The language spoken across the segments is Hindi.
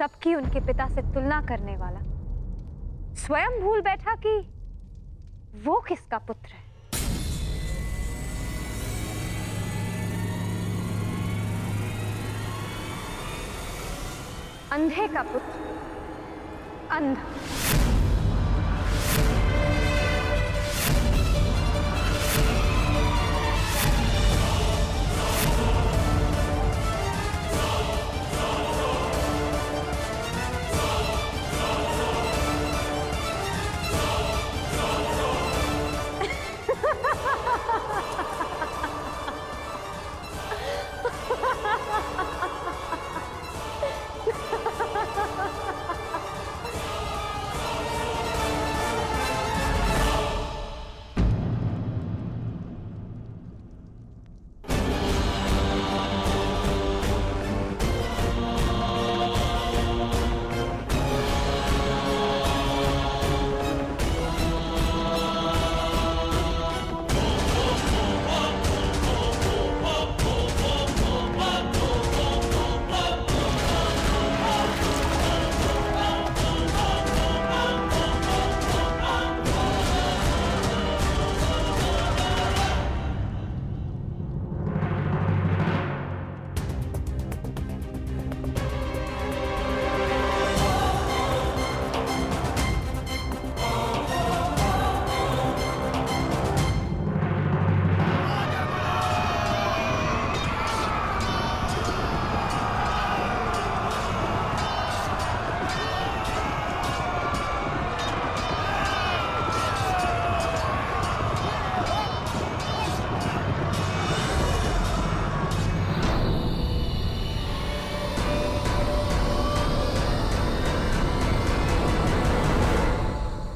सबकी उनके पिता से तुलना करने वाला स्वयं भूल बैठा कि वो किसका पुत्र है। अंधे का पुत्र अंधा।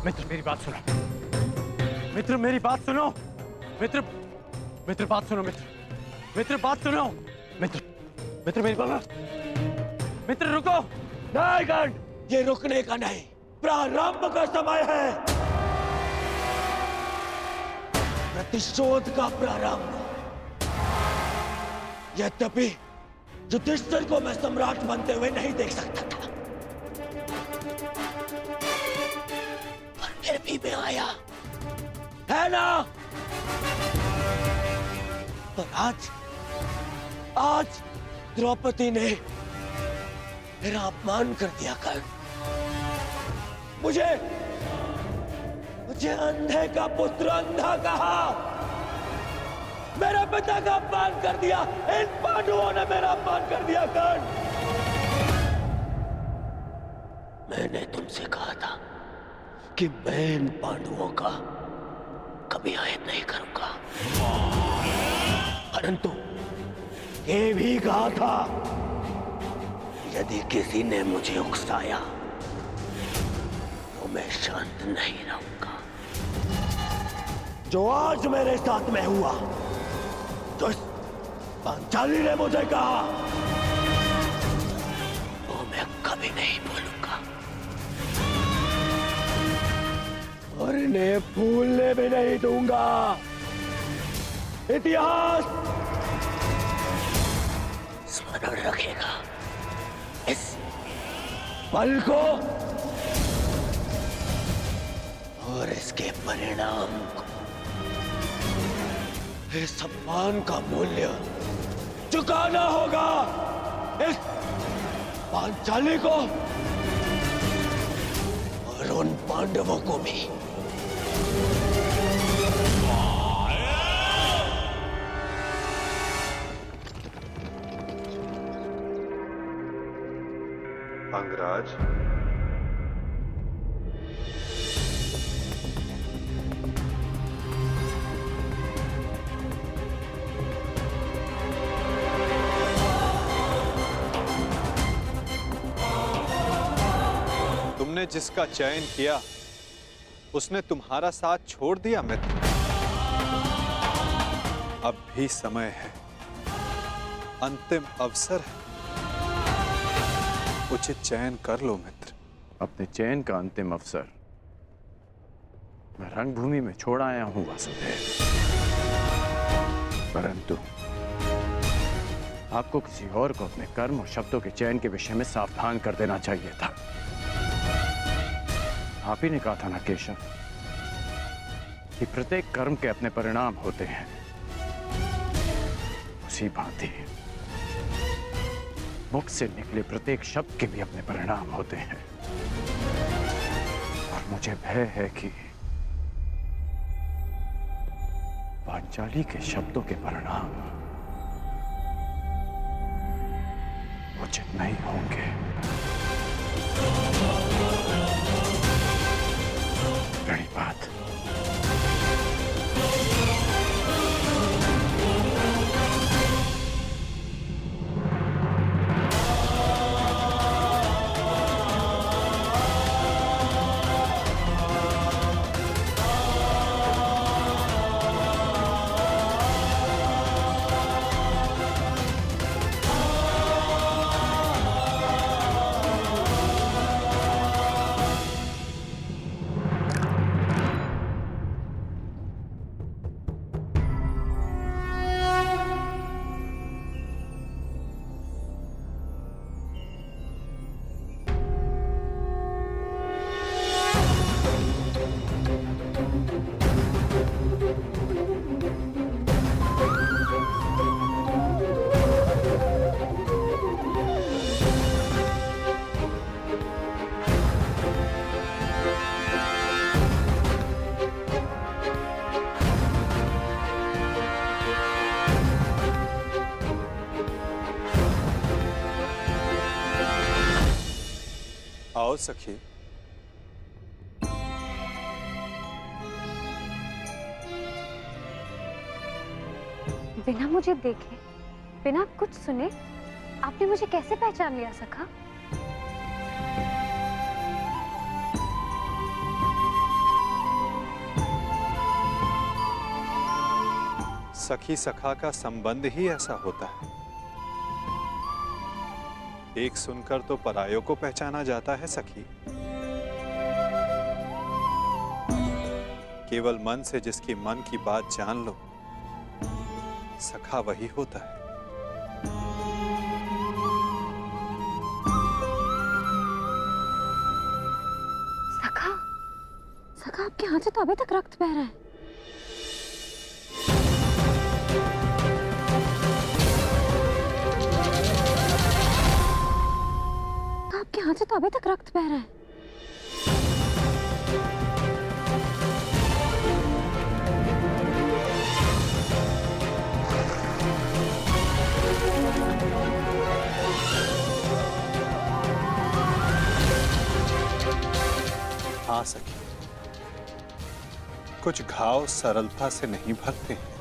मित्र मेरी बात सुनो, मित्र मेरी बात सुनो, मित्र मित्र बात सुनो, मित्र मित्र बात सुनो, मित्र मित्र मेरी बात, मित्र रुको। नहीं गण, ये रुकने का नहीं, प्रारंभ का समय है, प्रतिशोध का प्रारंभ। यद्यपि युधिष्ठिर को मैं सम्राट बनते हुए नहीं देख सकता था, फिर भी मैं आया, है ना? पर आज द्रौपदी ने मेरा अपमान कर दिया। कर मुझे अंधे का पुत्र अंधा कहा, मेरे पिता का अपमान कर दिया, इन पांडवों ने मेरा अपमान कर दिया। कर्ण, मैंने तुमसे कहा था कि मैं इन पांडवों का कभी आयत नहीं करूंगा, परंतु ये भी कहा था यदि किसी ने मुझे उकसाया तो मैं शांत नहीं रहूंगा। जो आज मेरे साथ में हुआ, जो पांचाली ने मुझे कहा, वो मैं कभी नहीं भूलूंगा और इन्हें भूलने भी नहीं दूंगा। इतिहास स्मरण रखेगा इस पल को और इसके परिणाम को। इस सम्मान का मूल्य चुकाना होगा इस पांचाली को और उन पांडवों को भी। अंगराज, तुमने जिसका चयन किया उसने तुम्हारा साथ छोड़ दिया मित्र। अब भी समय है, अंतिम अवसर है, उचित चयन कर लो मित्र। अपने चयन का अंतिम अवसर मैं रंगभूमि में छोड़ आया हूं वासुदेव, परंतु आपको किसी और को अपने कर्म और शब्दों के चयन के विषय में सावधान कर देना चाहिए था। आप ही ने कहा था ना केशव कि प्रत्येक कर्म के अपने परिणाम होते हैं। उसी भांति मुख से निकले प्रत्येक शब्द के भी अपने परिणाम होते हैं। और मुझे भय है कि पांचाली के शब्दों के परिणाम उचित नहीं होंगे। प्रणिपात। आओ सखी। बिना मुझे देखे, बिना कुछ सुने आपने मुझे कैसे पहचान लिया सखा? सखी सखा का संबंध ही ऐसा होता है। एक सुनकर तो परायों को पहचाना जाता है सखी। केवल मन से जिसकी मन की बात जान लो, सखा वही होता है। सखा, सखा आपके हाथ से तो अभी तक रक्त बह रहा है। आपके हाथ से तो अभी तक रक्त बह रहा है। हाँ सखी, कुछ घाव सरलता से नहीं भरते हैं।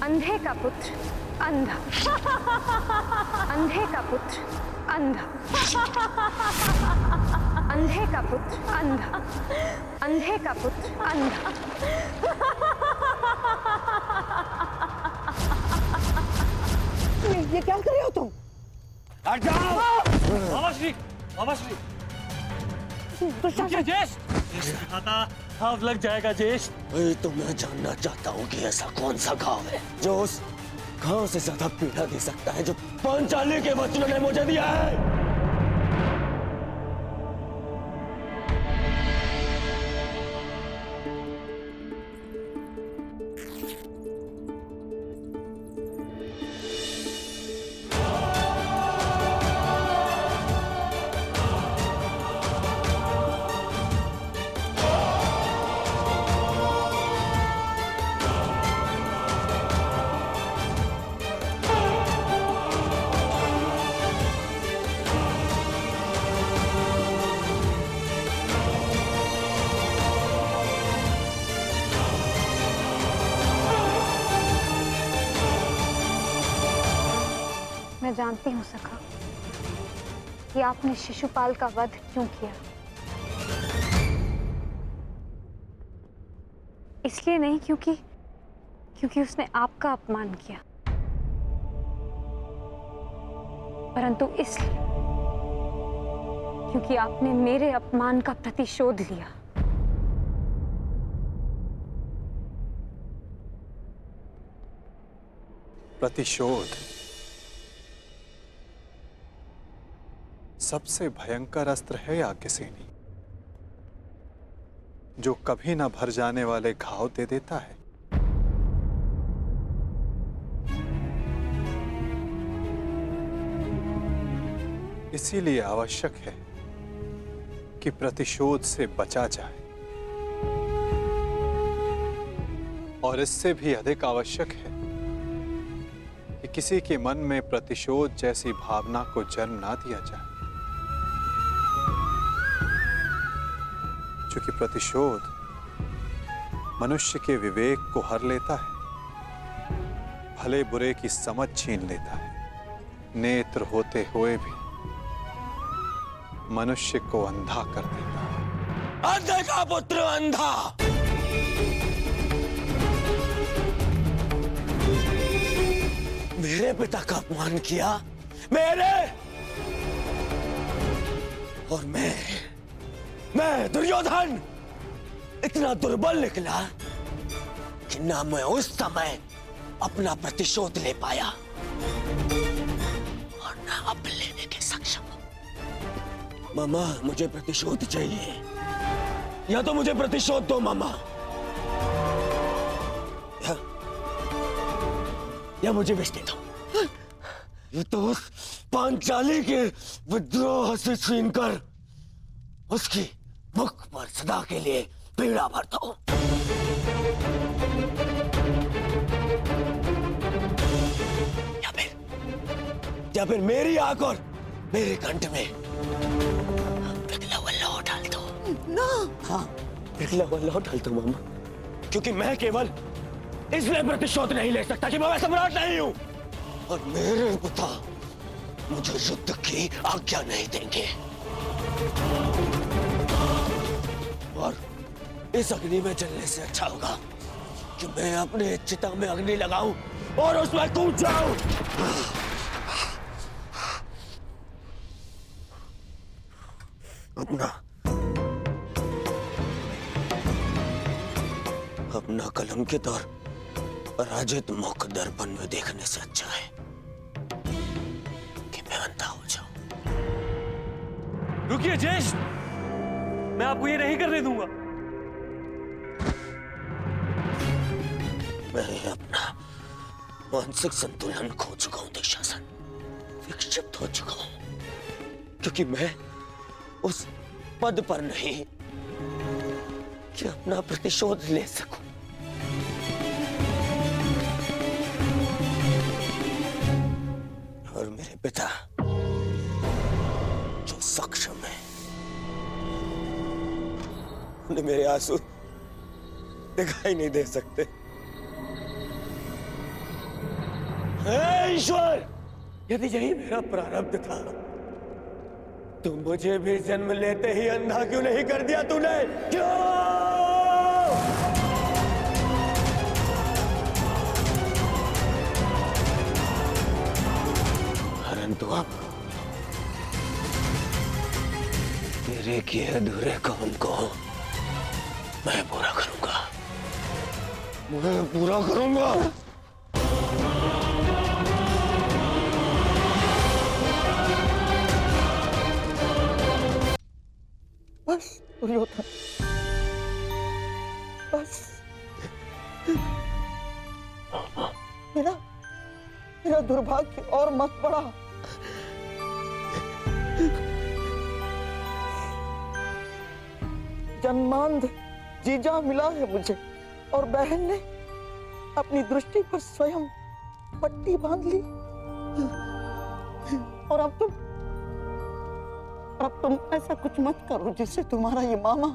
अंधे का पुत्र अंधा, अंधे का पुत्र अंधा, अंधे का पुत्र अंधा, अंधे का पुत्र अंधा। ये क्या कर रहे हो तुम? हट जाओ! मामाश्री, मामाश्री! रुकिए जेष्ठ! दिखाता घाव लग जाएगा जेष्ठ। तो मैं जानना चाहता हूँ कि ऐसा कौन सा घाव है जो उस घाव से ज्यादा पीड़ा दे सकता है जो पांचाली के वचनों ने मुझे दिया है। मैं जानती हूँ सखा, कि आपने शिशुपाल का वध क्यों किया। इसलिए नहीं क्योंकि उसने आपका अपमान किया, परंतु इसलिए क्योंकि आपने मेरे अपमान का प्रतिशोध लिया। प्रतिशोध सबसे भयंकर अस्त्र है याज्ञसेनी, जो कभी ना भर जाने वाले घाव दे देता है। इसीलिए आवश्यक है कि प्रतिशोध से बचा जाए, और इससे भी अधिक आवश्यक है कि किसी के मन में प्रतिशोध जैसी भावना को जन्म ना दिया जाए, क्योंकि प्रतिशोध मनुष्य के विवेक को हर लेता है, भले बुरे की समझ छीन लेता है, नेत्र होते हुए भी मनुष्य को अंधा कर देता है। अंधे का पुत्र अंधा। मेरे पिता का अपमान किया, मेरे, और मैं दुर्योधन इतना दुर्बल निकला कि ना मैं उस समय अपना प्रतिशोध ले पाया और ना अब लेने के सक्षम हूं। मामा, मुझे प्रतिशोध चाहिए, या तो मुझे प्रतिशोध दो मामा, या मुझे बेच दे दो। ये तो उस पांचाली के विद्रोह से छीनकर उसकी मुख पर सदा के लिए पीड़ा भर दो। या फिर मेरी आंख और मेरे कंठ में पिघला हुआ लौह डाल दो ना। हाँ, पिघला हुआ लौह डाल दो मामा, क्योंकि मैं केवल इसलिए प्रतिशोध नहीं ले सकता कि मैं सम्राट नहीं हूं, और मेरे पिता मुझे युद्ध की आज्ञा नहीं देंगे। और इस अग्नि में जलने से अच्छा होगा कि मैं अपने चिता में अग्नि लगाऊं और उसमें कूद जाऊं। अपना कलंकित और पराजित मुख दर्पण में देखने से अच्छा है कि मैं अंधा हो जाऊं। रुकिए ज्येष्ठ, मैं आपको ये नहीं करने दूंगा। मैं अपना मानसिक संतुलन खो चुका हूं दुशासन, विक्षिप्त हो चुका हूं, क्योंकि मैं उस पद पर नहीं कि अपना प्रतिशोध ले सकूं। और मेरे पिता जो सक्षम है, उन्हें मेरे आंसू दिखाई नहीं दे सकते। हे ईश्वर, यदि यही मेरा प्रारब्ध था तो मुझे भी जन्म लेते ही अंधा क्यों नहीं कर दिया तूने? क्यों? परंतु अब तेरे किए अधूरे काम को मैं पूरा करूंगा, मैं पूरा करूंगा। बस दुर्योधन, बस। मेरा दुर्भाग्य और मत बढ़ा। जन्मांध जीजा मिला है मुझे, और बहन ने अपनी दृष्टि पर स्वयं पट्टी बांध ली, और अब तुम ऐसा कुछ मत करो जिससे तुम्हारा ये मामा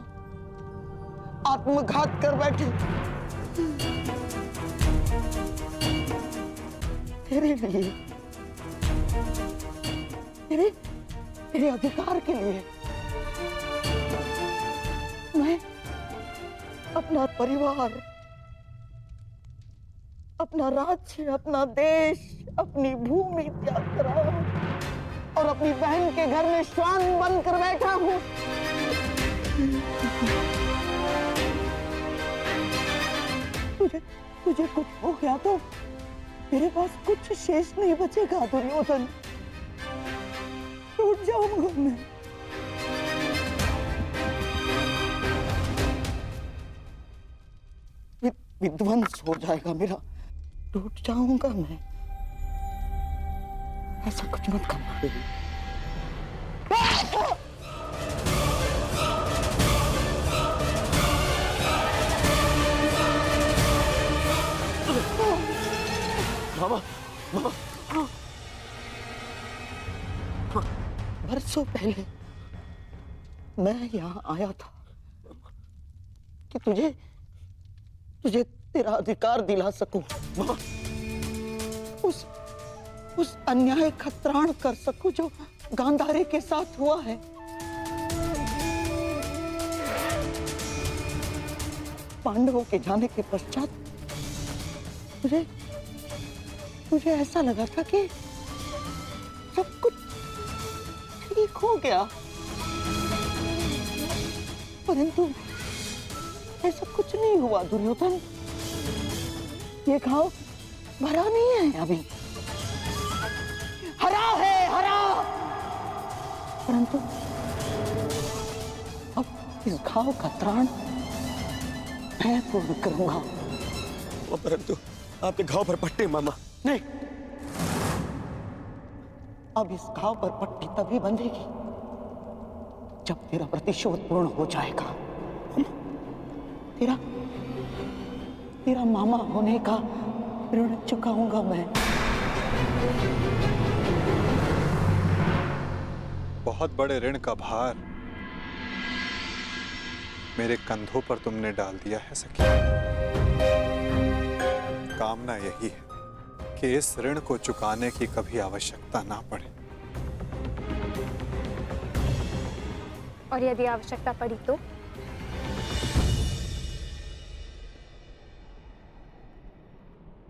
आत्मघात कर बैठे। मेरे अधिकार के लिए। मैं अपना परिवार, अपना राज्य, अपना देश, अपनी भूमि त्याग कर आया हूं और अपनी बहन के घर में श्वान बनकर बैठा हूं। तुझे कुछ हो गया तो मेरे पास कुछ शेष नहीं बचेगा दुर्योधन। टूट जाऊंगा मैं। विध्वंस हो जाएगा मेरा, टूट जाऊंगा मैं। ऐसा कुछ मत करना। मामा, मामा, बरसों पहले मैं यहाँ आया था कि तुझे तेरा अधिकार दिला सकूं। मामा, उस अन्याय का त्राण कर सकूं जो गांधारी के साथ हुआ है। पांडवों के जाने के पश्चात मुझे ऐसा लगा था कि सब कुछ ठीक हो गया, परंतु ऐसा कुछ नहीं हुआ दुर्योधन। ये घाव भरा नहीं है अभी, हरा है, हरा। परंतु अब इस घाव का त्राण मैं पूर्ण करूंगा। परंतु आपके घाव पर पट्टी मामा। नहीं, अब इस घाव पर पट्टी तभी बंधेगी जब तेरा प्रतिशोध पूर्ण हो जाएगा। तेरा मामा होने का ऋण चुकाऊंगा मैं। बहुत बड़े ऋण का भार मेरे कंधों पर तुमने डाल दिया है सखी। कामना यही है कि इस ऋण को चुकाने की कभी आवश्यकता ना पड़े। और यदि आवश्यकता पड़ी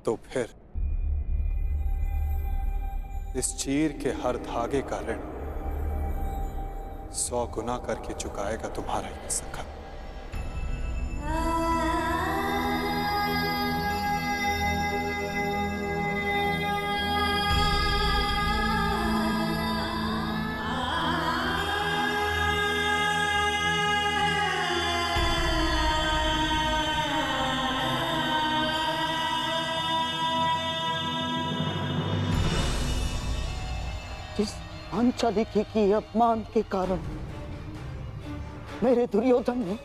तो फिर इस चीर के हर धागे का ऋण 100 गुना करके चुकाएगा तुम्हारा ये सखा। जिस पांचालिकी की अपमान के कारण मेरे दुर्योधन ने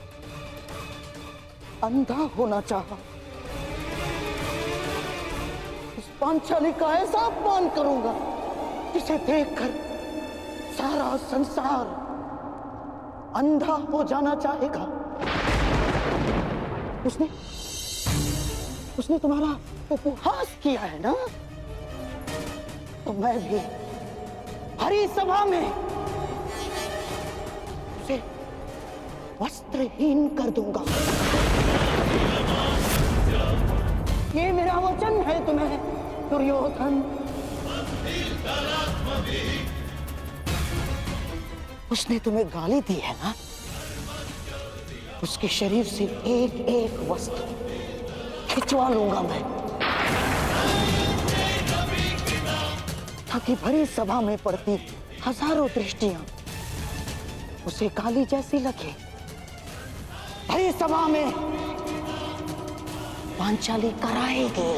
अंधा होना चाहा, उस पांचाली का ऐसा अपमान करूंगा जिसे देखकर सारा संसार अंधा हो जाना चाहेगा। उसने तुम्हारा उपहास किया है ना, तो मैं भी हरी सभा में उसे वस्त्रहीन कर दूंगा। ये मेरा वचन है तुम्हें दुर्योधन। उसने तुम्हें गाली दी है ना, उसके शरीर से एक एक वस्त्र खिंचवा लूंगा मैं, ताकि भरी सभा में पड़ती हजारों दृष्टियां उसे काली जैसी लगे। भरी सभा में पांचाली कराएगी,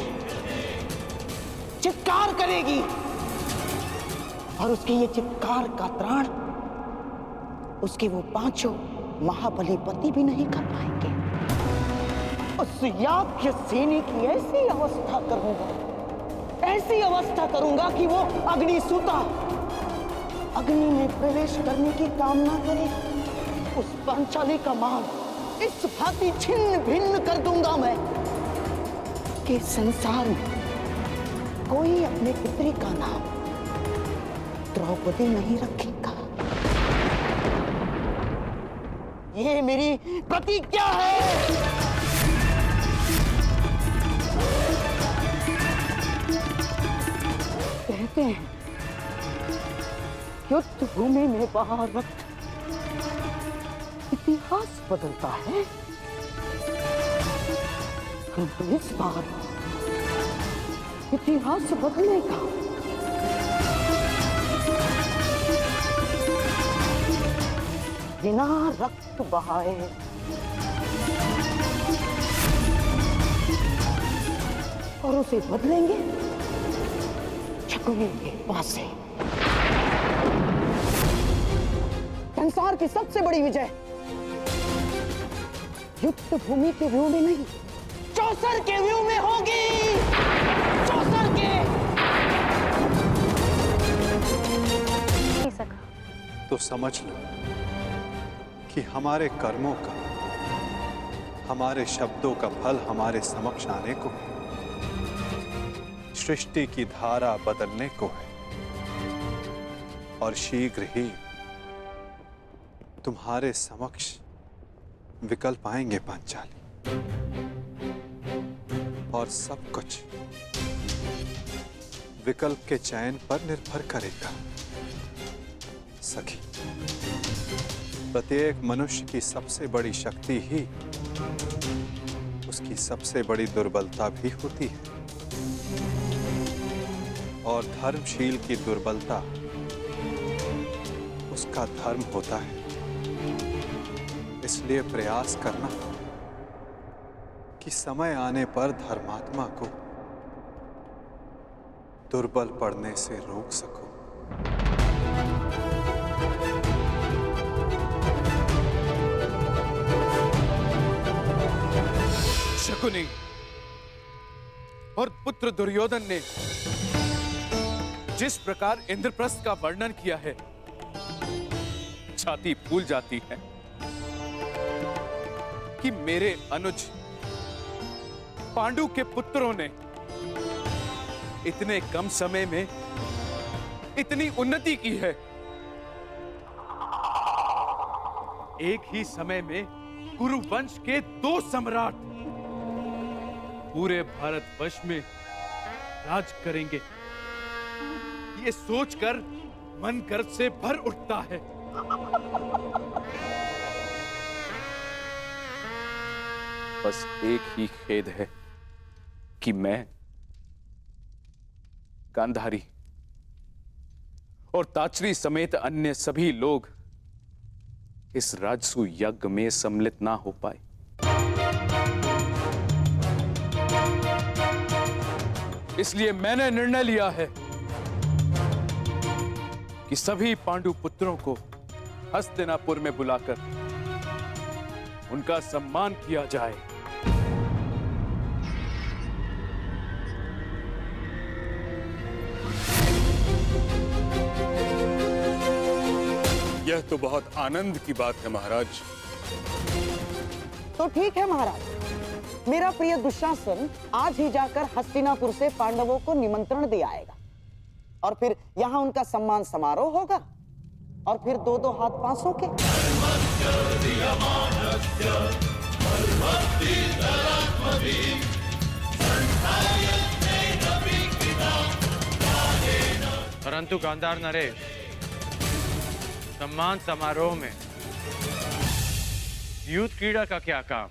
चित्कार करेगी, और उसके ये चित्कार का त्राण उसके वो 5 महाबली पति भी नहीं कर पाएंगे। उस याज्ञ सेनी की ऐसी अवस्था करूंगा कि वो अग्निसूता अग्नि में प्रवेश करने की कामना करे। उस पांचाली का मान इस भांति छिन्न भिन्न कर दूंगा मैं कि संसार में कोई अपने पुत्री का नाम द्रौपदी नहीं रखेगा। ये मेरी प्रतिज्ञा है। कहते हैं युद्ध भूमि में बाहर रक्त इतिहास बदलता है, किंतु इस बार इतिहास बदलेगा। बिना रक्त बहाए और उसे बदलेंगे शकुनी के पास से। संसार की सबसे बड़ी विजय युद्ध भूमि के व्यू में नहीं, चौसर के व्यू में होगी। चौसर के नहीं सका। तो समझ लो कि हमारे कर्मों का, हमारे शब्दों का फल हमारे समक्ष आने को, सृष्टि की धारा बदलने को है, और शीघ्र ही तुम्हारे समक्ष विकल्प आएंगे पांचाली, और सब कुछ विकल्प के चयन पर निर्भर करेगा। सखी, प्रत्येक मनुष्य की सबसे बड़ी शक्ति ही उसकी सबसे बड़ी दुर्बलता भी होती है, और धर्मशील की दुर्बलता उसका धर्म होता है। इसलिए प्रयास करना कि समय आने पर धर्मात्मा को दुर्बल पड़ने से रोक सको। शकुनी और पुत्र दुर्योधन ने जिस प्रकार इंद्रप्रस्थ का वर्णन किया है, छाती फूल जाती है कि मेरे अनुज पांडु के पुत्रों ने इतने कम समय में इतनी उन्नति की है। एक ही समय में कुरु वंश के 2 सम्राट पूरे भारतवर्ष में राज करेंगे। ये सोचकर मन गर्व से भर उठता है। बस एक ही खेद है कि मैं, गांधारी और ताचरी समेत अन्य सभी लोग इस राजसू यज्ञ में सम्मिलित ना हो पाए। इसलिए मैंने निर्णय लिया है कि सभी पांडु पुत्रों को हस्तिनापुर में बुलाकर उनका सम्मान किया जाए। यह तो बहुत आनंद की बात है महाराज। तो ठीक है महाराज, मेरा प्रिय दुशासन आज ही जाकर हस्तिनापुर से पांडवों को निमंत्रण दे आएगा, और फिर यहाँ उनका सम्मान समारोह होगा, और फिर 2-2 हाथ पांसों के। परंतु गांधार नरेश, सम्मान समारोह में युद्ध क्रीड़ा का क्या काम?